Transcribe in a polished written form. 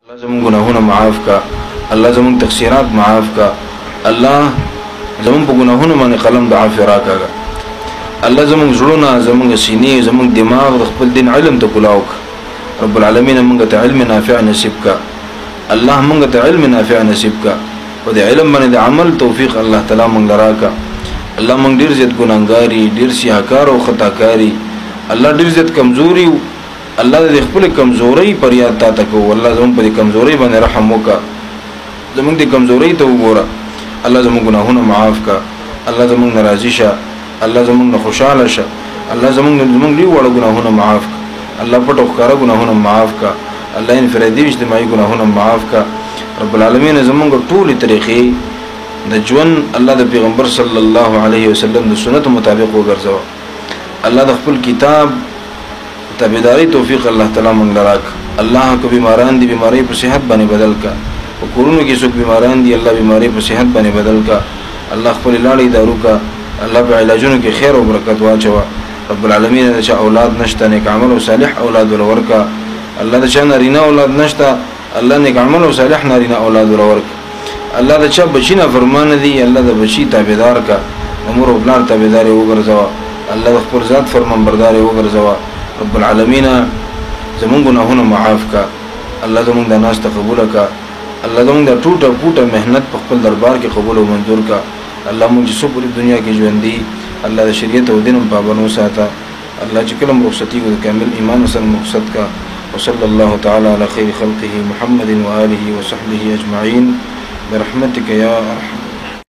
الله زمون گناهونه معاف کا، الله زمون تقصیرات معاف کا، الله زمون په گناهونه باندې قلم د عفو راکاږه، الله زمون زړونه زمون سینې زمون دماغ د خپل دین علم ته کلاو کا. رب العالمین موږ ته علم نافع نصیب کا، الله موږ ته علم نافع نصیب کا او د علم باندې د عمل توفیق الله تعالی موږ لراکا. الله موږ ډیر زیات ګناهګاری، ډیر سیاکار او خطاکاری، الله ډیر زیات کمزوري، الله د خپل کمزوري پر یاد تا تکو. الله زموږ په کمزوري باندې رحم وکا، زموږ د کمزوري ته وګوره. الله زموږ گناهونه معاف کا، الله زموږ ناراضي شه، الله زموږ نه خوشاله شه، الله زموږ دی وړو گناهونه معاف کا، الله پټو ښکارا گناهونه معاف کا، الله انفرادي اجتماعي گناهونه معاف کا. رب العالمین زموږ ټول طریقې د ژوند الله د پیغمبر صلی الله علیه وسلم د سنت مطابق وګرځوا. الله د خپل کتاب تابعداري توفیق الله تعالی موږ لراک. الله کو بیماران دي بیماری په صحت باندې بدل کا، او کورونو کې څوک بیماران دي الله بیماری په صحت باندې بدل کا. الله خپل لاړې دارو کا، الله په علاجونو کې خیر او برکت واچوا. رب العالمین چې اولاد نشته نیک عمل او صالح اولاد ولورکا. الله د چا نارینه اولاد نشته، الله نیک عمل او صالح نارینه اولاد ولورکا. الله د چا بچی نه فرمان دي، الله د بچی تابعدار کا، امور او بلار تابعدار وګرځوا. الله د خپل ذات فرمان بردار وګرځوا. رب العالمین زمون گناهونه معاف کا، الله زمون د ناس تقبل کا، الله زمون د ټوټه پوټه مهنت په خپل دربار کې قبول او منظور کا. الله مونږ چې په دنیا کې ژوند دي الله د شریعت او دین په پابندو ساته. الله چې کلم رخصتي او کامل ایمان سره مقصد کا. وصلى الله تعالى على خير خلقه محمد وآله وصحبه أجمعين برحمتك يا أرحم